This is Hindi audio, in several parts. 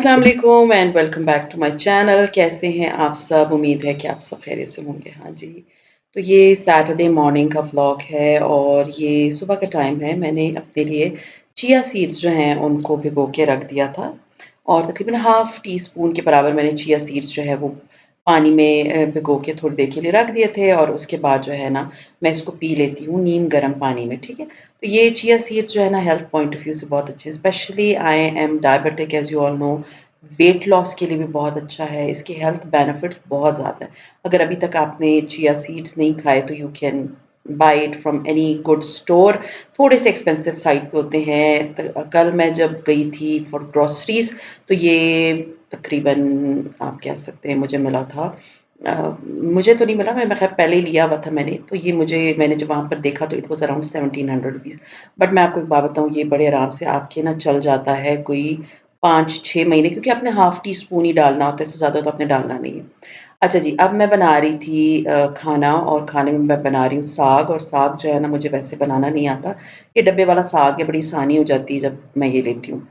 अस्सलाम वालेकुम and welcome back to my channel. कैसे हैं आप सब? उम्मीद है कि आप सब खैरियत से होंगे। हाँ जी, तो ये सैटरडे मॉर्निंग का व्लॉग है और ये सुबह का टाइम है। मैंने अपने लिए चिया सीड्स जो हैं उनको भिगो के रख दिया था और तकरीबन हाफ़ टी स्पून के बराबर मैंने चिया सीड्स जो है वो पानी में भिगो के थोड़ी देर के लिए रख दिए थे और उसके बाद जो है ना मैं इसको पी लेती हूँ नीम गर्म पानी में, ठीक है? तो ये चिया सीड्स जो है ना हेल्थ पॉइंट ऑफ व्यू से बहुत अच्छे हैं। Specially I am diabetic as you all know. Weight loss के लिए भी बहुत अच्छा है। इसके हेल्थ बेनिफिट्स बहुत ज़्यादा हैं। अगर अभी तक आपने चिया सीड्स नहीं खाए तो you can buy it from any good store. थोड़े से एक्सपेंसिव साइड पे होते हैं। कल मैं जब गई थी फॉर ग्रोसरीज़ तो ये तकरीबन आप कह सकते हैं मुझे मिला था। मुझे तो नहीं मिला, मैं खैर पहले ही लिया हुआ था मैंने, तो ये मैंने जब वहाँ पर देखा तो it was around 1700 rupees. But मैं आपको एक बात बताऊँ, ये बड़े आराम से आपके ना चल जाता है कोई 5-6 महीने, क्योंकि आपने हाफ़ टी स्पून ही डालना होता है, इससे ज़्यादा तो आपने डालना नहीं है। अच्छा जी, अब मैं बना रही थी खाना और खाने में मैं बना रही हूँ साग, और साग जो है ना मुझे वैसे बनाना नहीं आता। ये डब्बे वाला साग है, बड़ी आसानी हो जाती है जब मैं ये लेती हूँ।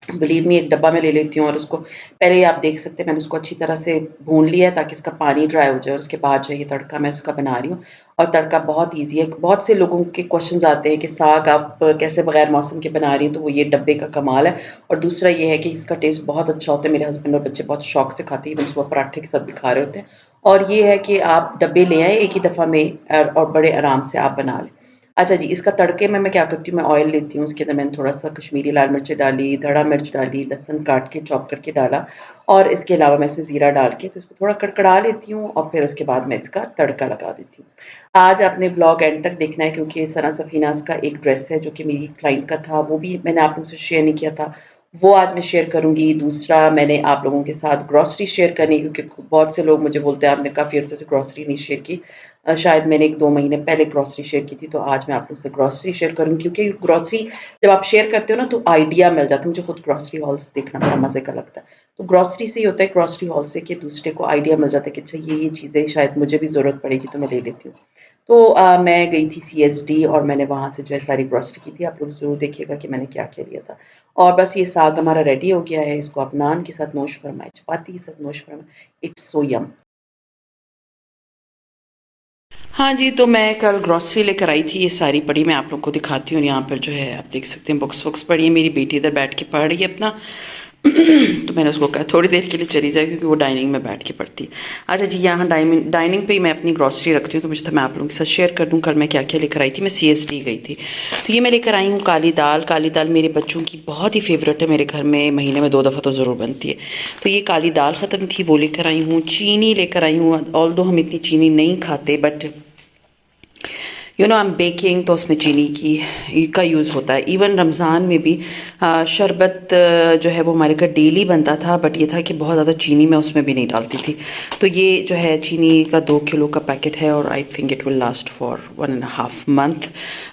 बिलीव मी, एक डब्बा मैं ले लेती हूँ और उसको पहले ही आप देख सकते हैं मैंने उसको अच्छी तरह से भून लिया है ताकि इसका पानी ड्राई हो जाए, और उसके बाद जो है ये तड़का मैं इसका बना रही हूँ। और तड़का बहुत ईज़ी है। बहुत से लोगों के क्वेश्चन्स आते हैं कि साग आप कैसे बगैर मौसम के बना रही हैं, तो वो ये डब्बे का कमाल है। और दूसरा ये है कि इसका टेस्ट बहुत अच्छा होता है। मेरे हस्बैंड और बच्चे बहुत शौक से खाते हैं, इवन सुबह पराठे के साथ भी खा रहे होते हैं। और ये है कि आप डब्बे ले आएँ एक ही दफ़ा में और बड़े आराम से आप बना लें। अच्छा जी, इसका तड़के में मैं क्या करती हूँ, मैं ऑयल लेती हूँ, उसके अंदर मैंने थोड़ा-सा कश्मीरी लाल मिर्च डाली, धड़ा मिर्च डाली, लहसुन काट के चॉप करके डाला, और इसके अलावा मैं इसमें ज़ीरा डाल के तो इसको थोड़ा कड़कड़ा लेती हूँ और फिर उसके बाद मैं इसका तड़का लगा देती हूँ। आज आपने व्लॉग एंड तक देखना है, क्योंकि सना सफ़ीनाज़ का एक ड्रेस है जो कि मेरी क्लाइंट का था, वो भी मैंने आप लोगों से शेयर नहीं किया था, वो आज मैं शेयर करूँगी। दूसरा, मैंने आप लोगों के साथ ग्रॉसरी शेयर करनी है, क्योंकि बहुत से लोग मुझे बोलते हैं आपने काफ़ी अर्से से ग्रॉसरी नहीं शेयर की। शायद मैंने 1-2 महीने पहले ग्रॉसरी शेयर की थी, तो आज मैं आप लोगों से ग्रॉसरी शेयर करूँगी, क्योंकि ग्रॉसरी जब आप शेयर करते हो ना तो आइडिया मिल जाता है। मुझे खुद ग्रॉसरी हॉल्स देखना बड़ा मज़े का लगता है। तो ग्रॉसरी से ही होता है, ग्रॉसरी हॉल से, कि दूसरे को आइडिया मिल जाता है कि अच्छा ये चीज़ें शायद मुझे भी ज़रूरत पड़ेगी तो मैं ले लेती हूँ। तो मैं गई थी सीएसडी और मैंने वहाँ से जो है सारी ग्रॉसरी की थी। आप लोग ज़रूर देखिएगा कि मैंने क्या-क्या लिया था। और बस ये साग हमारा रेडी हो गया है, इसको आप नान के साथ नोश फरमाएँ, चपाती के साथ नोश फरमाएँ, इट्स सो यम। हाँ जी, तो मैं कल ग्रॉसरी लेकर आई थी, ये सारी पड़ी मैं आप लोग को दिखाती हूँ। यहाँ पर जो है आप देख सकते हैं बुक्स वुक्स पड़ी है। मेरी बेटी इधर बैठ के पढ़ रही है अपना तो मैंने उसको कहा थोड़ी देर के लिए चली जाए, क्योंकि वो डाइनिंग में बैठ के पढ़ती है। अच्छा जी, यहाँ डाइनिंग पे ही मैं अपनी ग्रॉसरी रखती हूँ, तो मुझे मैं आप लोगों के साथ शेयर कर दूँ कल मैं क्या क्या लेकर आई थी। मैं सीएसडी गई थी, तो ये मैं लेकर आई हूँ काली दाल। काली दाल मेरे बच्चों की बहुत ही फेवरेट है, मेरे घर में महीने में 2 दफ़ा तो ज़रूर बनती है। तो ये काली दाल ख़त्म थी, वो लेकर आई हूँ। चीनी लेकर आई हूँ, ऑल्दो हम इतनी चीनी नहीं खाते, बट आई एम बेकिंग, तो उसमें चीनी का यूज़ होता है। इवन रमज़ान में भी शरबत जो है वो हमारे घर डेली बनता था, बट ये था कि बहुत ज़्यादा चीनी मैं उसमें भी नहीं डालती थी। तो ये जो है चीनी का 2 किलो का पैकेट है, और I think it will last for 1.5 month.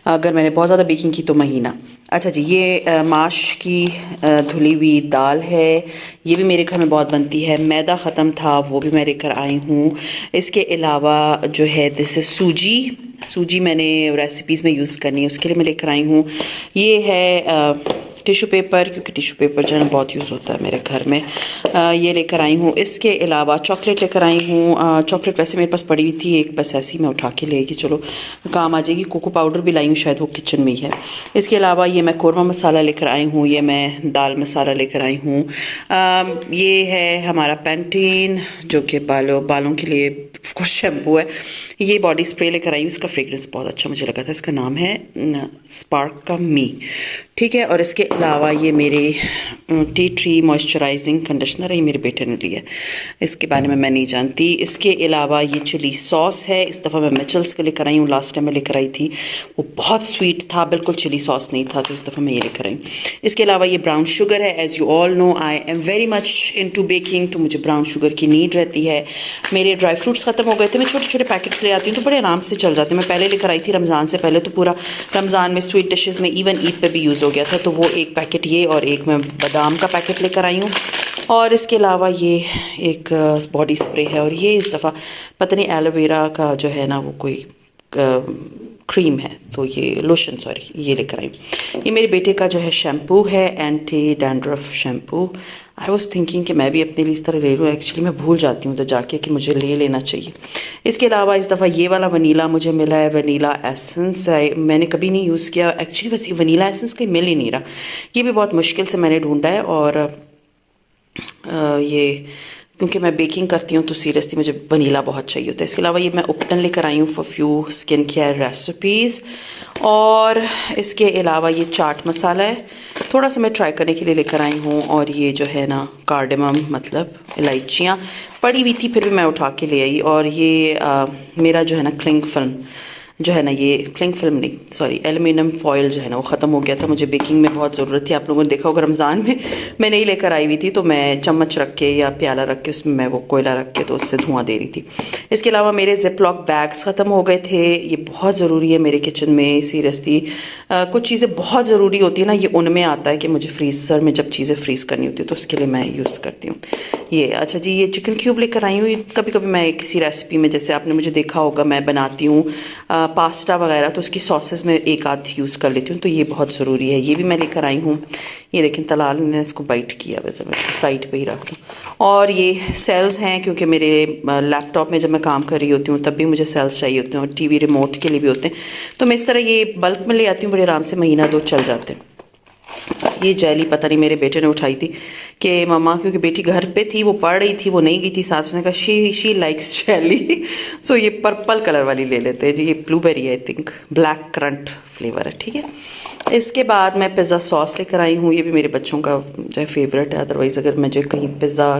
अगर मैंने बहुत ज़्यादा बेकिंग की तो महीना। अच्छा जी, ये माश की धुली हुई दाल है, ये भी मेरे घर में बहुत बनती है। मैदा ख़त्म था, वो भी मैं लेकर आई हूँ। इसके अलावा जो है दिस इज़ सूजी मैंने रेसिपीज़ में यूज़ करनी है, उसके लिए मैं लेकर आई हूँ। ये है टिश्यू पेपर, क्योंकि टिश्यू पेपर जो है ना बहुत यूज़ होता है मेरे घर में। ये लेकर आई हूँ। इसके अलावा चॉकलेट लेकर आई हूँ। चॉकलेट वैसे मेरे पास पड़ी हुई थी एक, बस ऐसी मैं उठा के ले गई, चलो काम आ जाएगी। कोको पाउडर भी लाई हूँ, शायद वो किचन में ही है। इसके अलावा ये मैं कौरमा मसाला लेकर आई हूँ, ये मैं दाल मसाला लेकर आई हूँ। ये है हमारा पैंटीन, जो कि बालों के लिए कुछ शैम्पू है। ये बॉडी स्प्रे लेकर आई हूँ, इसका फ्रेगरेंस बहुत अच्छा मुझे लगा था। इसका नाम है स्पार्क का मी, ठीक है। और इसके अलावा ये मेरे टी ट्री मॉइस्चराइजिंग कंडीशनर है, ये मेरे बेटे ने लिया है, इसके बारे में मैं नहीं जानती। इसके अलावा ये चिली सॉस है, इस दफ़ा मैं मिचल्स का लेकर आई हूँ, लास्ट टाइम मैं लेकर आई थी वो बहुत स्वीट था, बिल्कुल चिली सॉस नहीं था, तो इस दफ़ा मैं ये लेकर आई हूँ। इसके अलावा ये ब्राउन शुगर है। As you all know I am very much into baking, तो मुझे ब्राउन शुगर की नीड रहती है। मेरे ड्राई फ्रूट्स ख़त्म हो गए थे, मैं छोटे छोटे पैकेट्स ले आती हूँ तो बड़े आराम से चल जाते हैं। मैं पहले लेकर आई थी रमज़ान से पहले, तो पूरा रमज़ान में स्वीट डिशेज़ में, इवन ईद पे भी यूज़ हो गया था, तो वो एक पैकेट ये और एक मैं बादाम का पैकेट लेकर आई हूँ। और इसके अलावा ये एक बॉडी स्प्रे है, और ये इस दफ़ा पता नहीं एलोवेरा का जो है ना वो कोई क्रीम है, तो ये लोशन, सॉरी, ये लेकर आई। ये मेरे बेटे का जो है शैम्पू है, anti dandruff shampoo. I was thinking कि मैं भी अपने लिए इस तरह ले लूँ, एक्चुअली मैं भूल जाती हूँ तो जाके कि मुझे ले लेना चाहिए। इसके अलावा इस दफ़ा ये वाला वनीला मुझे मिला है, वनीला एसेंस है, मैंने कभी नहीं यूज़ किया एक्चुअली, बस ये वनीला एसेंस कहीं मिल ही नहीं रहा, ये भी बहुत मुश्किल से मैंने ढूंढा है। और ये क्योंकि मैं बेकिंग करती हूँ तो सीरियसली मुझे वनीला बहुत चाहिए होता है। इसके अलावा ये मैं उपटन लेकर आई हूँ for few skin care recipes. और इसके अलावा ये चाट मसाला है, थोड़ा सा मैं ट्राई करने के लिए लेकर आई हूँ। और ये जो है ना कार्डेमम मतलब इलायचियाँ पड़ी हुई थी, फिर भी मैं उठा के ले आई। और ये मेरा जो है ना क्लिंग फिल्म जो है ना, ये क्लिंग फिल्म नहीं सॉरी एल्युमिनियम फॉयल जो है ना वो ख़त्म हो गया था, मुझे बेकिंग में बहुत ज़रूरत थी। आप लोगों ने देखा होगा रमज़ान में मैं नहीं लेकर आई हुई थी, तो मैं चम्मच रख के या प्याला रख के उसमें मैं वो कोयला रख के तो उससे धुआं दे रही थी। इसके अलावा मेरे जिपलॉक बैग्स ख़त्म हो गए थे, ये बहुत ज़रूरी है मेरे किचन में सीरियसली। कुछ चीज़ें बहुत ज़रूरी होती है ना, ये उनमें आता है कि मुझे फ्रीज़र में जब चीज़ें फ्रीज़ करनी होती है तो उसके लिए मैं यूज़ करती हूँ ये। अच्छा जी, ये चिकन क्यूब लेकर आई हूँ। कभी कभी मैं किसी रेसिपी में, जैसे आपने मुझे देखा होगा मैं बनाती हूँ पास्ता वगैरह, तो उसकी सॉसेस में एक आध यूज़ कर लेती हूँ, तो ये बहुत ज़रूरी है। ये भी मैं लेकर आई हूँ। ये लेकिन तलाल ने इसको बाइट किया, वैसे मैं इसको साइड पे ही रख दूँ। और ये सेल्स हैं, क्योंकि मेरे लैपटॉप में जब मैं काम कर रही होती हूँ तब भी मुझे सेल्स चाहिए होते हैं, और टीवी रिमोट के लिए भी होते हैं, तो मैं इस तरह ये बल्क में ले आती हूँ, बड़े आराम से महीना दो चल जाते हैं। ये जेली पता नहीं मेरे बेटे ने उठाई थी कि मम्मा, क्योंकि बेटी घर पे थी, वो पढ़ रही थी, वो नहीं गई थी साथ, उसने कहा शी लाइक्स जेली, सो ये पर्पल कलर वाली ले लेते हैं जी। ये ब्लूबेरी है I think, black currant flavour है, ठीक है। इसके बाद मैं पिज़्ज़ा सॉस लेकर आई हूँ, ये भी मेरे बच्चों का जो है फेवरेट है। अदरवाइज़ अगर मैं जो कहीं पिज़्ज़ा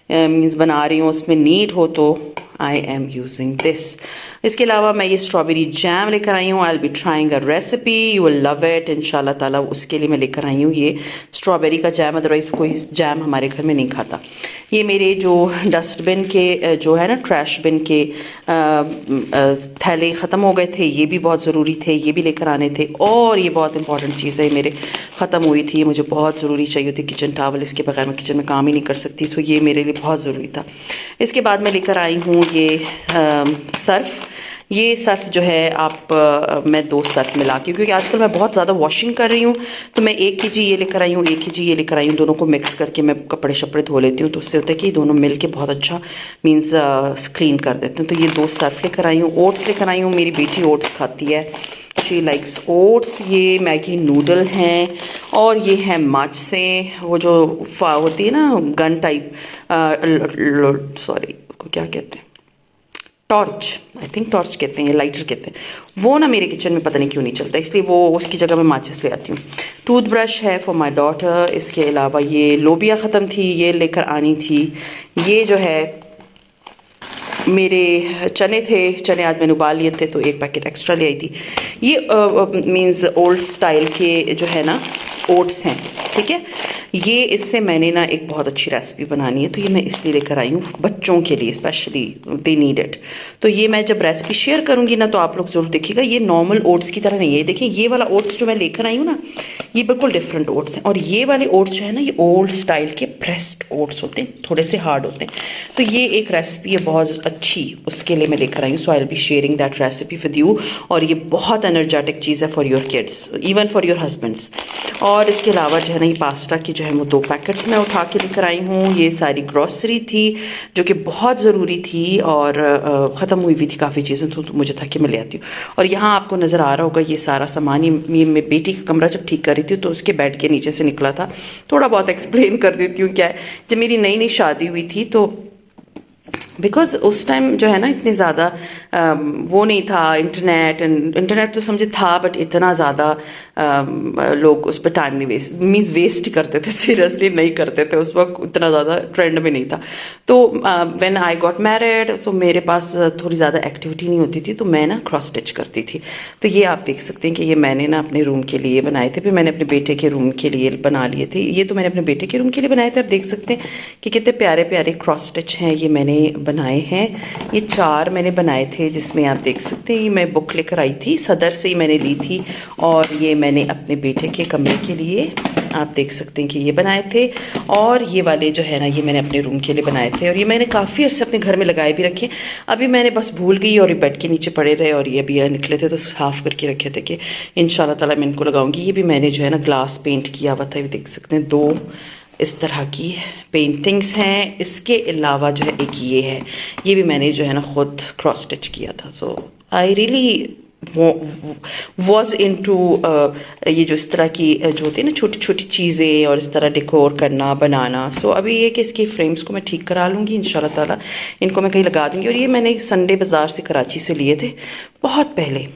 मीन्स बना रही हूँ उसमें नीड हो तो आई एम यूजिंग दिस। इसके अलावा मैं ये स्ट्रॉबेरी जैम लेकर आई हूँ। आई will be trying a recipe, you will love it इंशाल्लाह ताला। उसके लिए मैं लेकर आई हूँ ये स्ट्रॉबेरी का जैम, अदरवाइज़ कोई जैम हमारे घर में नहीं खाता। ये मेरे जो डस्टबिन के जो है ना ट्रैश बिन के थैले ख़त्म हो गए थे, ये भी बहुत ज़रूरी थे, ये भी लेकर आने थे। और ये बहुत इंपॉर्टेंट चीज़ है, मेरे ख़त्म हुई थी, मुझे बहुत ज़रूरी चाहिए थी किचन टावल, इसके बगैर मैं किचन में काम ही नहीं कर सकती, तो ये मेरे लिए बहुत ज़रूरी था। इसके बाद मैं लेकर आई हूँ ये सर्फ़। ये सर्फ़ जो है मैं 2 सर्फ़ मिला के, क्योंकि आजकल मैं बहुत ज़्यादा वॉशिंग कर रही हूँ, तो मैं 1 kg ये लेकर आई हूँ, 1 kg ये लेकर आई हूँ, दोनों को मिक्स करके मैं कपड़े शपड़े धो लेती हूँ, तो उससे होता है कि दोनों मिल के बहुत अच्छा मीन्स क्लीन कर देते हैं। तो ये 2 सर्फ़ लेकर आई हूँ। ओट्स लेकर आई हूँ, मेरी बेटी ओट्स खाती है, शी लाइक्स ओट्स। ये मैगी नूडल हैं, और ये है माच से वो जो होती है ना गन टाइप, सॉरी उसको क्या कहते हैं, टॉर्च, आई थिंक टॉर्च कहते हैं, लाइटर कहते हैं, वो ना मेरे किचन में पता नहीं क्यों नहीं चलता, इसलिए वो उसकी जगह मैं माचिस ले आती हूँ। टूथब्रश है फॉर माय डॉटर। इसके अलावा ये लोबिया ख़त्म थी, ये लेकर आनी थी। ये जो है मेरे चने थे, चने आज मैंने उबाल लिए थे तो 1 पैकेट एक्स्ट्रा ले आई थी। ये मीन्स ओल्ड स्टाइल के जो है ना ओट्स हैं, ठीक है। ये इससे मैंने ना एक बहुत अच्छी रेसिपी बनानी है, तो ये मैं इसलिए लेकर आई हूँ बच्चों के लिए, स्पेशली दे नीड इट। तो ये मैं जब रेसिपी शेयर करूँगी ना तो आप लोग ज़रूर देखिएगा। ये नॉर्मल ओट्स की तरह नहीं है, देखिए ये वाला ओट्स जो मैं लेकर आई हूँ ना, ये बिल्कुल डिफरेंट ओट्स हैं। और ये वाले ओट्स जो है ना, ये ओल्ड स्टाइल के प्रेस्ड ओट्स होते हैं, थोड़े से हार्ड होते हैं। तो ये एक रेसिपी है बहुत अच्छी, उसके लिए मैं लेकर आई हूँ। So I will be sharing that recipe with you. और ये बहुत एनर्जेटिक चीज़ है for your kids, even for your husbands. और इसके अलावा जो है ना, ये पास्ता की जो है वो 2 पैकेट्स मैं उठा के लेकर आई हूँ। ये सारी ग्रॉसरी थी जो कि बहुत ज़रूरी थी, और ख़त्म हुई भी थी काफ़ी चीज़ें, तो मुझे था कि मैं ले आती हूँ। और यहाँ आपको नज़र आ रहा होगा ये सारा सामान, ये मेरी बेटी का कमरा जब ठीक कर रही थी तो उसके बेड के नीचे से निकला था। थोड़ा बहुत एक्सप्लेन कर देती हूँ क्या है। जब मेरी नई नई शादी हुई थी तो बिकॉज उस टाइम जो है ना इतने ज़्यादा वो नहीं था, इंटरनेट तो समझे था, बट इतना ज़्यादा लोग उस पर टाइम नहीं वेस्ट ही करते थे, सीरियसली नहीं करते थे उस वक्त, इतना ज़्यादा ट्रेंड में नहीं था। तो व्हेन आई गॉट मैरिड, सो मेरे पास थोड़ी ज़्यादा एक्टिविटी नहीं होती थी, तो मैं ना क्रॉस स्टिच करती थी। तो ये आप देख सकते हैं कि ये मैंने ना अपने रूम के लिए बनाए थे, फिर मैंने अपने बेटे के रूम के लिए बना लिए थे। ये तो मैंने अपने बेटे के रूम के लिए बनाए थे। आप देख सकते हैं कि कितने प्यारे प्यारे क्रॉस स्टिच हैं, ये मैंने बनाए हैं। ये 4 मैंने बनाए थे, जिसमें आप देख सकते हैं मैं बुक लेकर आई थी, सदर से ही मैंने ली थी। और ये मैंने अपने बेटे के कमरे के लिए आप देख सकते हैं कि ये बनाए थे। और ये वाले जो है ना, ये मैंने अपने रूम के लिए बनाए थे, और ये मैंने काफ़ी अर्से अपने घर में लगाए भी रखे। अभी मैंने बस भूल गई और ये बेड के नीचे पड़े रहे, और ये अभी निकले थे तो साफ करके रखे थे कि इंशाल्लाह ताला मैं इनको लगाऊंगी। ये भी मैंने जो है ना ग्लास पेंट किया हुआ था, ये देख सकते हैं 2 इस तरह की पेंटिंग्स हैं। इसके अलावा जो है एक ये भी मैंने जो है ना खुद क्रॉस स्टिच किया था। सो आई रियली वॉज इनटू ये जो इस तरह की जो होती है ना छोटी छोटी चीज़ें और इस तरह डेकोर करना बनाना। सो अभी ये कि इसकी फ्रेम्स को मैं ठीक करा लूँगी इंशाल्लाह ताला, इनको मैं कहीं लगा दूँगी। और ये मैंने संडे बाज़ार से कराची से लिए थे बहुत पहले।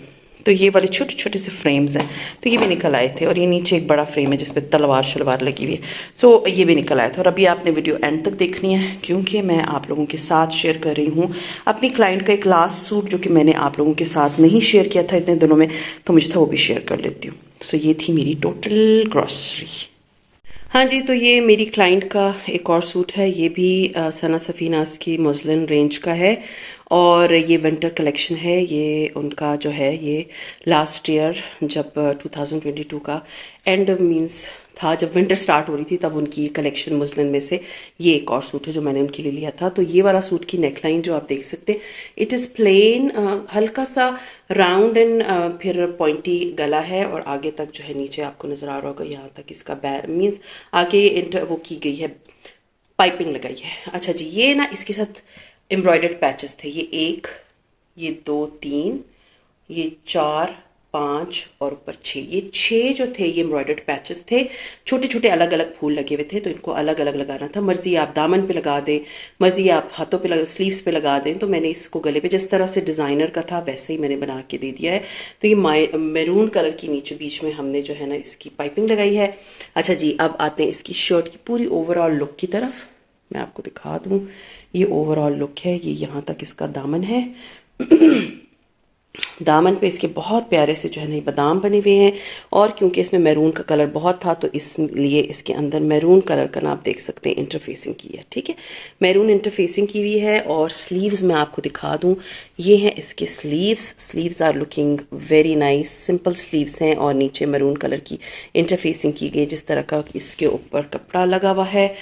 तो ये वाले छोटे छोटे से फ्रेम्स हैं, तो ये भी निकल आए थे। और ये नीचे एक बड़ा फ्रेम है जिसपे तलवार शलवार लगी हुई है। सो ये भी निकल आया था। और अभी आपने वीडियो एंड तक देखनी है क्योंकि मैं आप लोगों के साथ शेयर कर रही हूँ अपनी क्लाइंट का एक लास्ट सूट जो कि मैंने आप लोगों के साथ नहीं शेयर किया था इतने दिनों में, तो मुझे था वो भी शेयर कर लेती हूँ। सो ये थी मेरी टोटल ग्रॉसरी। हाँ जी, तो ये मेरी क्लाइंट का एक और सूट है। ये भी सना सफ़ीनास की मुस्लिन रेंज का है और ये विंटर कलेक्शन है। ये उनका जो है ये लास्ट ईयर जब 2022 का एंड मींस था, जब विंटर स्टार्ट हो रही थी तब उनकी कलेक्शन मुस्लिन में से ये एक और सूट है जो मैंने उनके लिए लिया था। तो ये वाला सूट की नेकलाइन जो आप देख सकते हैं, इट इज़ प्लेन, हल्का सा राउंड एंड फिर पॉइंटी गला है और आगे तक जो है नीचे आपको नज़र आ रहा होगा यहाँ तक इसका मीन्स आगे वो की गई है, पाइपिंग लगाई है। अच्छा जी, ये ना इसके साथ एम्ब्रॉयडर्ड पैचेस थे। ये 1, ये 2, 3, ये 4, 5 और ऊपर 6। ये 6 जो थे ये एम्ब्रॉयडर्ड पैचेस थे। छोटे छोटे अलग अलग फूल लगे हुए थे, तो इनको अलग अलग लगाना था। मर्जी आप दामन पे लगा दें, मर्जी आप हाथों पे लगा, स्लीव्स पे लगा दें। तो मैंने इसको गले पे जिस तरह से डिज़ाइनर का था वैसे ही मैंने बना के दे दिया है। तो ये मैरून कलर की नीचे बीच में हमने जो है ना इसकी पाइपिंग लगाई है। अच्छा जी, अब आते हैं इसकी शर्ट की पूरी ओवरऑल लुक की तरफ। मैं आपको दिखा दूँ, ये ओवरऑल लुक है। ये यहाँ तक इसका दामन है। दामन पे इसके बहुत प्यारे से जो है ना बादाम बने हुए हैं। और क्योंकि इसमें मैरून का कलर बहुत था तो इसलिए इसके अंदर मैरून कलर का ना आप देख सकते हैं इंटरफेसिंग की है। ठीक है, मैरून इंटरफेसिंग की हुई है। और स्लीव्स मैं आपको दिखा दूं, ये हैं इसके sleeves are looking very nice. Simple sleeves हैं और नीचे मैरून कलर की इंटरफेसिंग की गई जिस तरह का इसके ऊपर कपड़ा लगा हुआ है।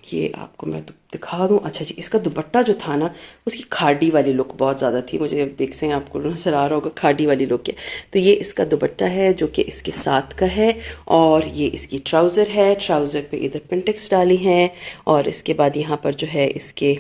ये आपको मैं दिखा दूं। अच्छा जी, इसका दुपट्टा जो था ना उसकी खाड़ी वाली लुक बहुत ज़्यादा थी। मुझे देख से आपको नजर आ रहा होगा खाड़ी वाली लुक है। तो ये इसका दुपट्टा है जो कि इसके साथ का है। और ये इसकी ट्राउज़र है। ट्राउज़र पे इधर पिंटेक्स डाली हैं और इसके बाद यहाँ पर जो है इसके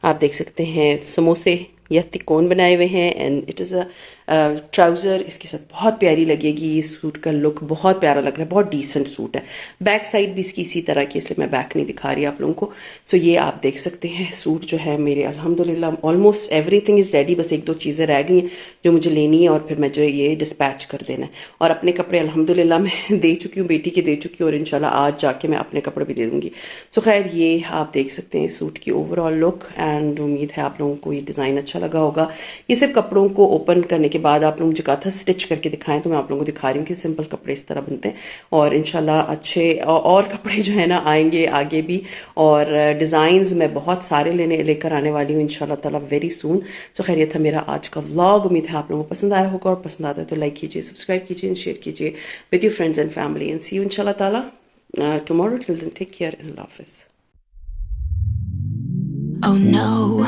आप देख सकते हैं समोसे या तिकोन बनाए हुए हैं। And it is a trouser इसके साथ बहुत प्यारी लगेगी। ये सूट का लुक बहुत प्यारा लग रहा है, बहुत डिसेंट सूट है। बैक साइड भी इसकी इसी तरह की, इसलिए मैं बैक नहीं दिखा रही आप लोगों को। सो ये आप देख सकते हैं सूट जो है मेरे अल्हम्दुलिल्लाह ऑलमोस्ट एवरीथिंग इज़ रेडी। बस 1-2 चीज़ें रह गई हैं जो मुझे लेनी है और फिर मैं जो ये डिस्पैच कर देना है। और अपने कपड़े अल्हम्दुलिल्लाह मैं दे चुकी हूँ, बेटी के दे चुकी हूँ और इंशाल्लाह आज जाके मैं अपने कपड़े भी दे दूँगी। सो खैर ये आप देख सकते हैं सूट की ओवरऑल लुक। एंड उम्मीद है आप लोगों को ये डिज़ाइन अच्छा लगा होगा। ये सिर्फ कपड़ों को ओपन करने के बाद आप लोग मुझे कहा था स्टिच करके दिखाएं, तो मैं आप लोगों को दिखा रही हूँ कि सिंपल कपड़े इस तरह बनते हैं। और इंशाल्लाह अच्छे और कपड़े जो है ना आएंगे आगे भी। और डिज़ाइंस मैं बहुत सारे लेकर आने वाली हूँ इंशाल्लाह ताला वेरी सून। सो खैर ये था मेरा आज का व्लॉग। उम्मीद है आप लोगों को पसंद आया होगा और पसंद आता है तो लाइक कीजिए, सब्सक्राइब कीजिए, शेयर कीजिए with your friends and family. And see you इंशाल्लाह ताला tomorrow. Till then, take care and Allah Hafiz. Oh no,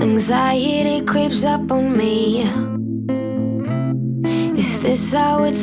anxiety creeps up on me. Is this how it's